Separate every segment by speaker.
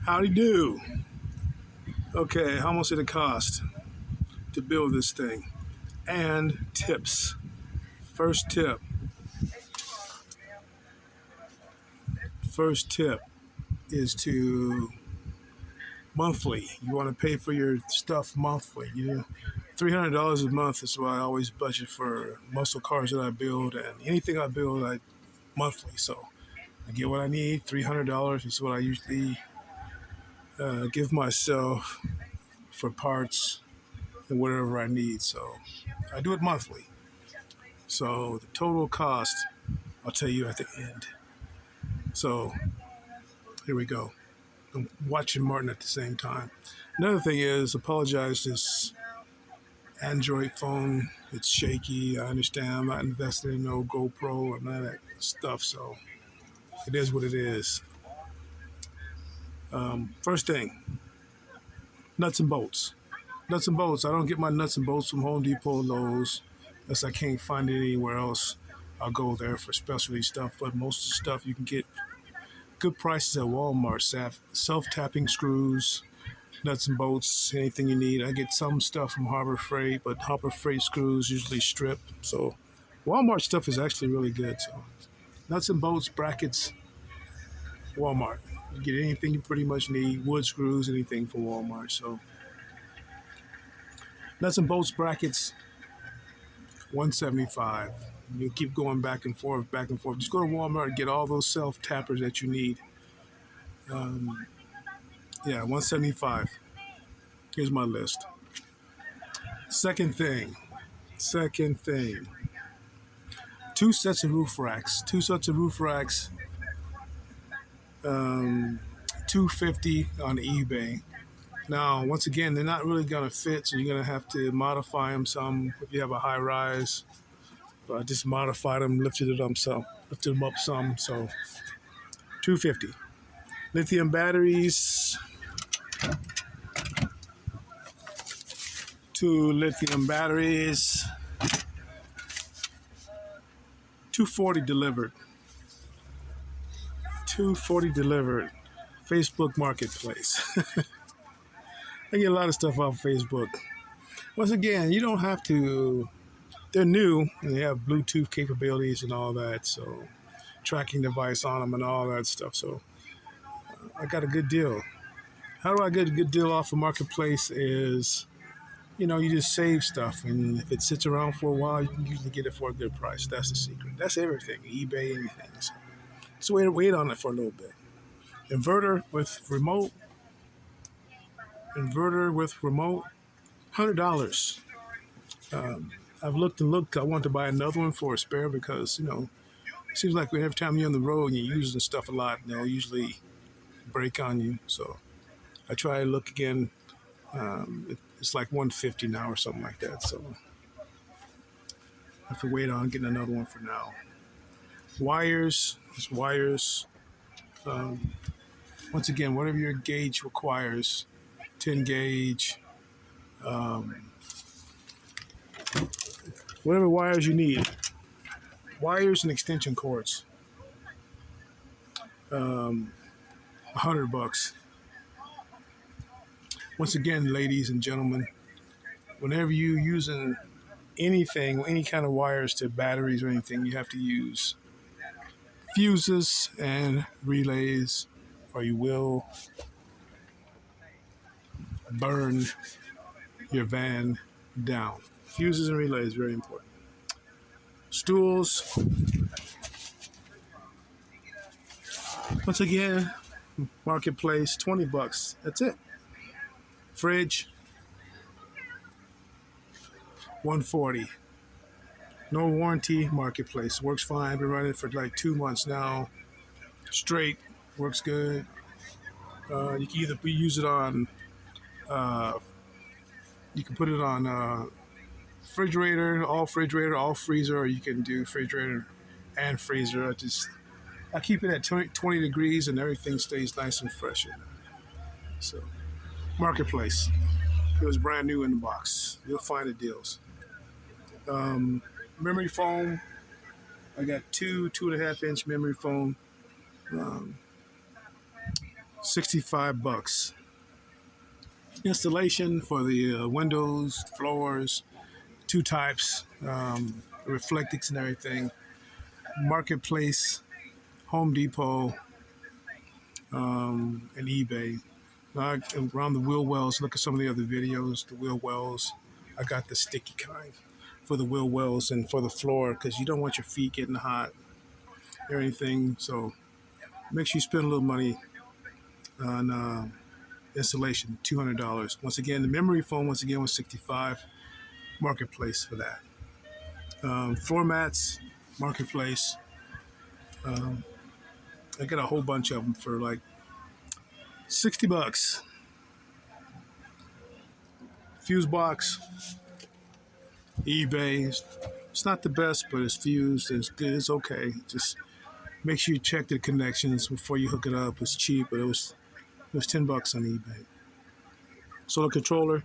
Speaker 1: Howdy do. Okay, how much did it cost to build this thing? And tips. First tip. First tip is to monthly. You want to pay for your stuff monthly. $300 a month is what I always budget for muscle cars that I build, and anything I build, I monthly. So I get what I need. $300 is what I usually give myself for parts and whatever I need. So I do it monthly. So the total cost, I'll tell you at the end. So here we go. I'm watching Martin at the same time. Another thing is, apologize, this Android phone, it's shaky. I understand I'm not invested in no GoPro or none of that stuff, so it is what it is. First thing, nuts and bolts. Nuts and bolts. I don't get my nuts and bolts from Home Depot, Lowe's, unless I can't find it anywhere else. I'll go there for specialty stuff, but most of the stuff you can get good prices at Walmart. Self-tapping screws, nuts and bolts, anything you need. I get some stuff from Harbor Freight, but Harbor Freight screws usually strip. So Walmart stuff is actually really good. So nuts and bolts, brackets, Walmart. You get anything you pretty much need. Wood screws, anything from Walmart. So nuts and bolts, brackets, $175. You keep going back and forth, back and forth. Just go to Walmart and get all those self-tappers that you need. Yeah, $175. Here's my list. Second thing. Two sets of roof racks. $250 on eBay. Now, once again, they're not really gonna fit, so you're gonna have to modify them some if you have a high rise. But I just modified them, lifted them up some. So $250. Lithium batteries. 2 lithium batteries. $240 delivered. $240 delivered. Facebook Marketplace. I get a lot of stuff off Facebook. Once again, you don't have to. They're new and they have Bluetooth capabilities and all that. So tracking device on them and all that stuff. So I got a good deal. How do I get a good deal off of Marketplace is, you just save stuff. And if it sits around for a while, you can usually get it for a good price. That's the secret. That's everything. eBay, anything. So wait on it for a little bit. Inverter with remote, $100. I've looked and looked. I want to buy another one for a spare because, it seems like every time you're on the road and you're using stuff a lot, they'll usually break on you. So I try to look again. It's like $150 now or something like that. So I have to wait on getting another one for now. Wires. Once again, whatever your gauge requires, 10 gauge, whatever wires you need. Wires and extension cords. $100. Once again, ladies and gentlemen, whenever you're using anything, any kind of wires to batteries or anything, you have to use fuses and relays, or you will burn your van down. Fuses and relays, very important. Stools. Once again, Marketplace, $20. That's it. Fridge, $140. No warranty, Marketplace. Works fine. Been running for like 2 months now. Straight. Works good. You can either use it on, you can put it on refrigerator, all freezer, or you can do refrigerator and freezer. I keep it at 20 degrees and everything stays nice and fresh. So, Marketplace. It was brand new in the box. You'll find the deals. Memory foam. I got 2.5 inch memory foam. $65. Installation for the windows, floors, two types, reflectix and everything. Marketplace, Home Depot, and eBay. Around the wheel wells, look at some of the other videos. The wheel wells, I got the sticky kind for the wheel wells and for the floor because you don't want your feet getting hot or anything. So make sure you spend a little money on installation, $200. Once again, the memory foam once again was 65. Marketplace for that. Floor mats, marketplace. Um, I got a whole bunch of them for like $60. Fuse box, eBay. It's not the best, but it's fused. It's good. It's okay. Just make sure you check the connections before you hook it up. It's cheap, but it was $10 on eBay. Solar controller,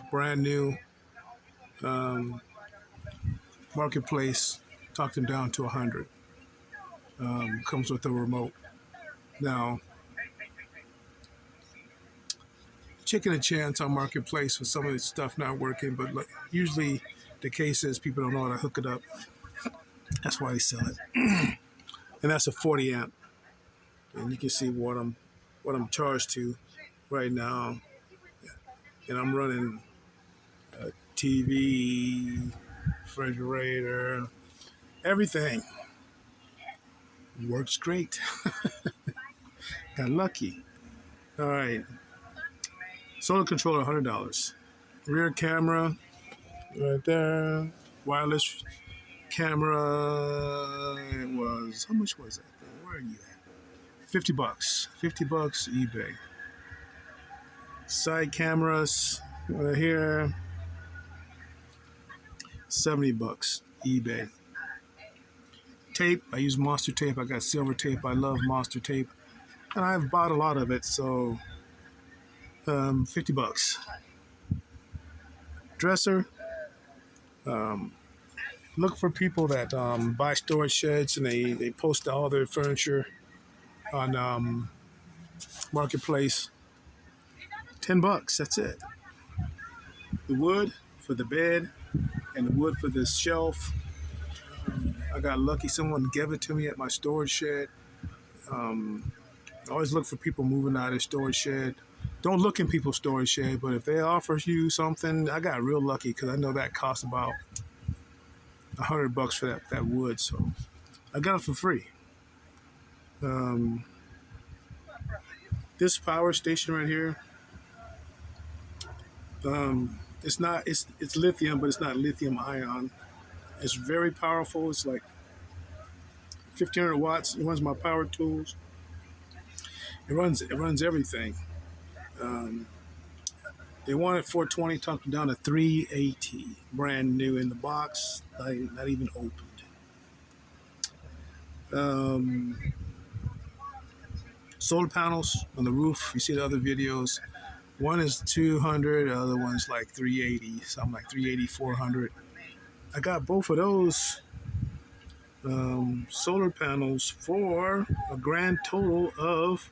Speaker 1: brand new. Um, Marketplace talked them down to 100. Comes with a remote. Now, taking a chance on Marketplace with some of the stuff not working, but usually the case is people don't know how to hook it up. That's why they sell it. And that's a 40 amp. And you can see what I'm charged to right now. And I'm running a TV, refrigerator, everything. Works great. Got lucky. All right. Solar controller, $100. Rear camera, right there. Wireless camera. It was, how much was that? Where are you at? $50. $50 eBay. Side cameras right here. $70 eBay. Tape, I use Monster tape. I got silver tape. I love Monster tape. And I've bought a lot of it, so $50. Dresser. Look for people that buy storage sheds and they post all their furniture on Marketplace. $10. That's it. The wood for the bed and the wood for the shelf. I got lucky. Someone gave it to me at my storage shed. I always look for people moving out of their storage shed. Don't look in people's storage shed, but if they offer you something, I got real lucky because I know that costs about $100 for that wood. So I got it for free. This power station right here. It's lithium, but it's not lithium ion. It's very powerful. It's like 1,500 watts. It runs my power tools. It runs everything. They wanted 420, talked them down to 380, brand new in the box, not even opened. Solar panels on the roof. You see the other videos. One is 200, the other one's like 380, something like 380, 400. I got both of those solar panels for a grand total of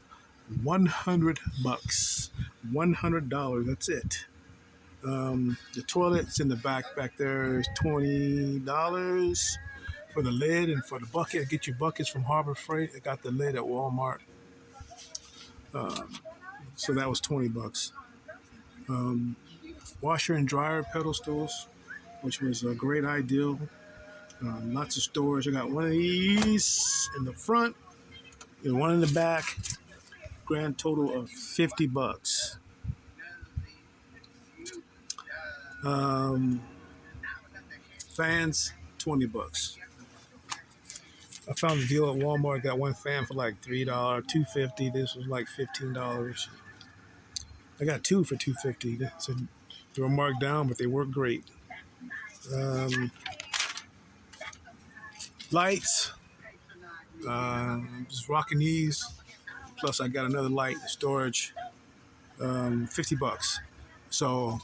Speaker 1: $100. $100. That's it. The toilet's in the back there is $20 for the lid and for the bucket. Get your buckets from Harbor Freight. I got the lid at Walmart. So that was $20. Washer and dryer pedal stools, which was a great ideal. Lots of storage. I got one of these in the front and one in the back. Grand total of $50. Fans, $20. I found a deal at Walmart. Got one fan for like $3, $2.50. This was like $15. I got two for $2.50. So they were marked down, but they work great. Lights, just rocking these. Plus, I got another light storage, $50. So,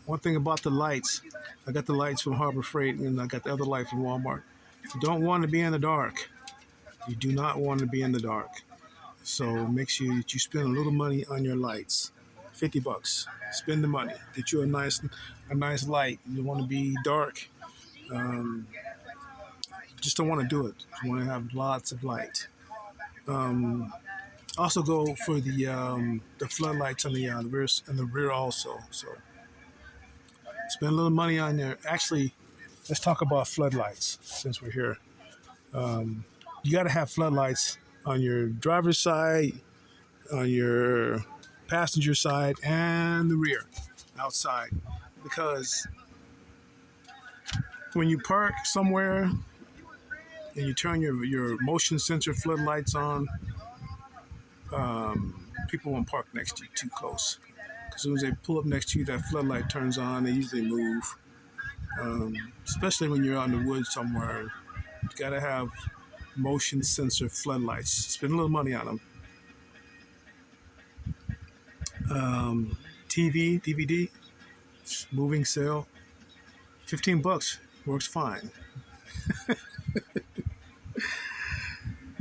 Speaker 1: one thing about the lights, I got the lights from Harbor Freight, and I got the other light from Walmart. If you don't want to be in the dark, you do not want to be in the dark. So make sure that you spend a little money on your lights. $50. Spend the money. Get you a nice light. You want to be dark. Um, just don't want to do it. You want to have lots of light. Um, Also go for the floodlights on the rear in the rear also. So spend a little money on there. Actually, let's talk about floodlights since we're here. Um, you got to have floodlights on your driver's side, on your passenger side, and the rear outside, because when you park somewhere and you turn your motion sensor floodlights on, people won't park next to you too close. As soon as they pull up next to you, that floodlight turns on. They usually move, especially when you're out in the woods somewhere. You gotta have motion sensor floodlights. Spend a little money on them. TV, DVD, moving sale, $15 works fine.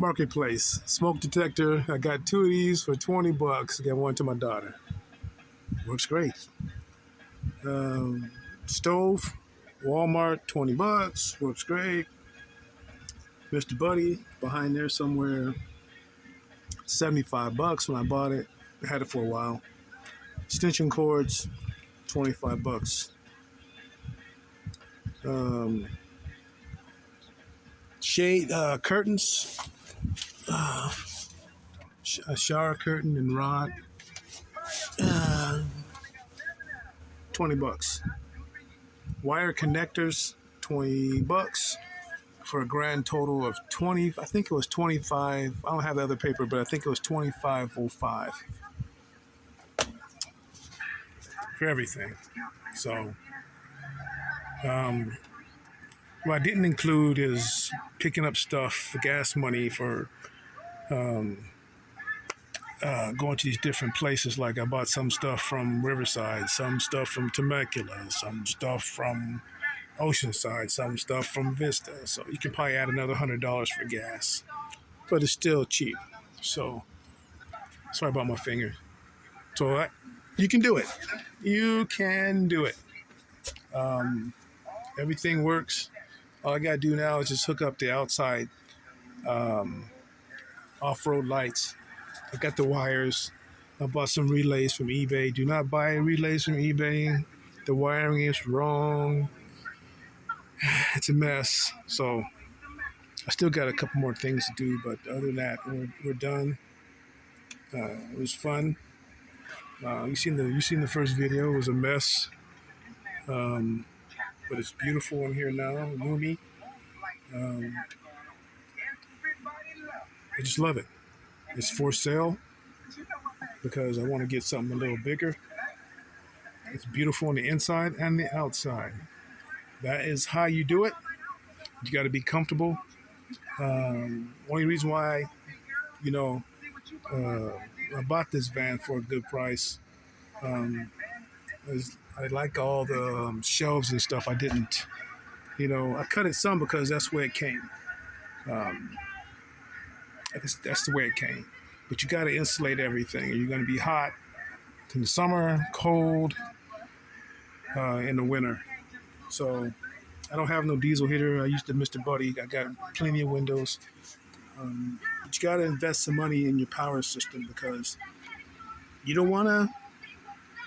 Speaker 1: Marketplace, smoke detector. I got 2 of these for $20. I got one to my daughter. Works great. Stove, Walmart, $20. Works great. Mr. Buddy behind there somewhere, $75 when I bought it. I had it for a while. Extension cords, $25. Shade curtains, a shower curtain and rod, $20. Wire connectors, $20 for a grand total of 20. I think it was 25. I don't have the other paper, but I think it was 25.05 for everything. So, what I didn't include is picking up stuff, gas money for going to these different places. Like I bought some stuff from Riverside, some stuff from Temecula, some stuff from Oceanside, some stuff from Vista. So you can probably add another $100 for gas, but it's still cheap. So sorry about my finger. So you can do it. You can do it. Everything works. All I gotta do now is just hook up the outside off-road lights. I got the wires. I bought some relays from eBay. Do not buy relays from eBay. The wiring is wrong. It's a mess. So I still got a couple more things to do, but other than that, we're done. It was fun. You seen the first video. It was a mess, but it's beautiful in here now. Roomy. I just love it. It's for sale because I want to get something a little bigger. It's beautiful on the inside and the outside. That is how you do it. You got to be comfortable. Only reason why, you know, I bought this van for a good price is I like all the shelves and stuff. I didn't, I cut it some because that's where it came. That's the way it came. But you got to insulate everything. You're going to be hot in the summer, cold in the winter. So I don't have no diesel heater. I used the Mr. Buddy. I got plenty of windows. But you got to invest some money in your power system because you don't want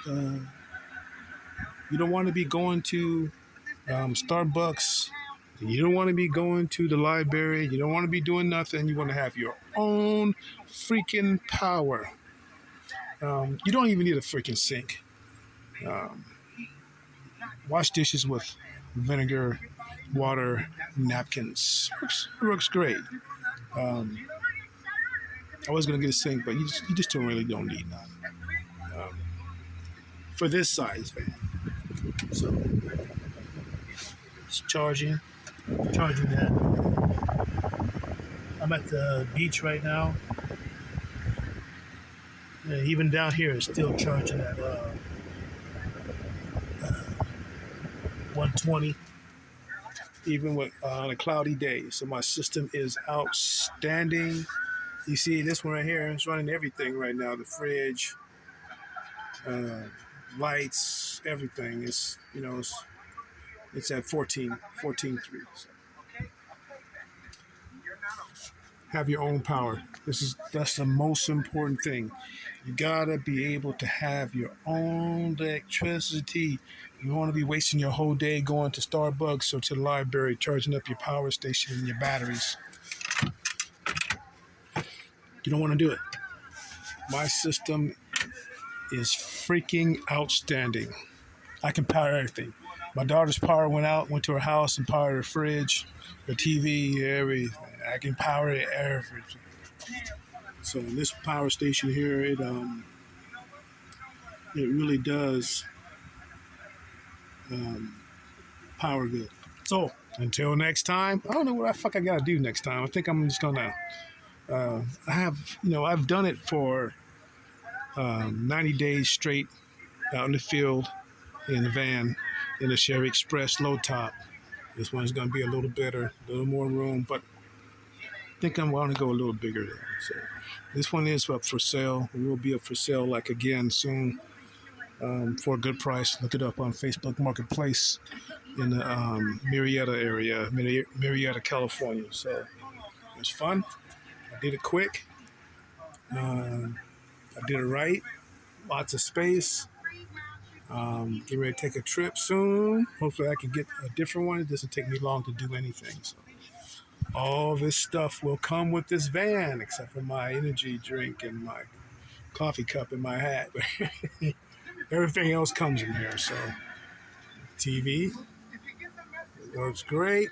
Speaker 1: to be going to Starbucks. You don't want to be going to the library. You don't want to be doing nothing. You want to have your own freaking power. You don't even need a freaking sink. Wash dishes with vinegar, water, napkins. Works great. I was going to get a sink, but you just don't need none. For this size van. So, it's charging that. I'm at the beach right now. Even down here, it's still charging at 120, even with on a cloudy day. So my system is outstanding. You see this one right here, it's running everything right now. The fridge, uh, lights, everything. It's at 14.3. So have your own power. That's the most important thing. You gotta be able to have your own electricity. You want to be wasting your whole day going to Starbucks or to the library, charging up your power station and your batteries. You don't want to do it. My system is freaking outstanding. I can power everything. My daughter's power went to her house and powered her fridge, her TV, everything. I can power everything. So this power station here, it really does um, power good. So until next time, I don't know what the fuck I gotta do next time. I think I'm just gonna. I've done it for 90 days straight out in the field in the van in a Chevy Express low top. This one's gonna be a little better, a little more room, but I think I'm going to go a little bigger. So this one is up for sale. It will be up for sale like again soon for a good price. Look it up on Facebook Marketplace in the Marietta area, Marietta, California. So it was fun. I did it quick. I did it right. Lots of space. Get ready to take a trip soon. Hopefully, I can get a different one. It doesn't take me long to do anything. So all this stuff will come with this van, except for my energy drink and my coffee cup and my hat. Everything else comes in here. So TV works great.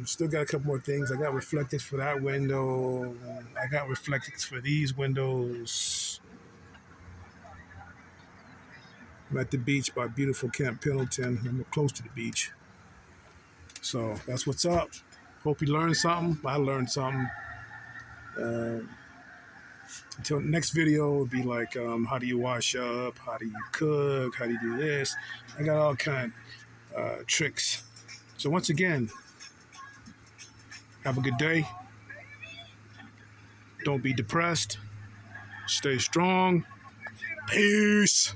Speaker 1: Still got a couple more things. I got reflectors for that window. I got reflectors for these windows. I'm at the beach by beautiful Camp Pendleton. I'm close to the beach. So that's what's up. Hope you learned something. I learned something. Uh, until next video will be like how do you wash up, how do you cook, how do you do this. I got all kind of tricks. So once again, have a good day. Don't be depressed. Stay strong. Peace.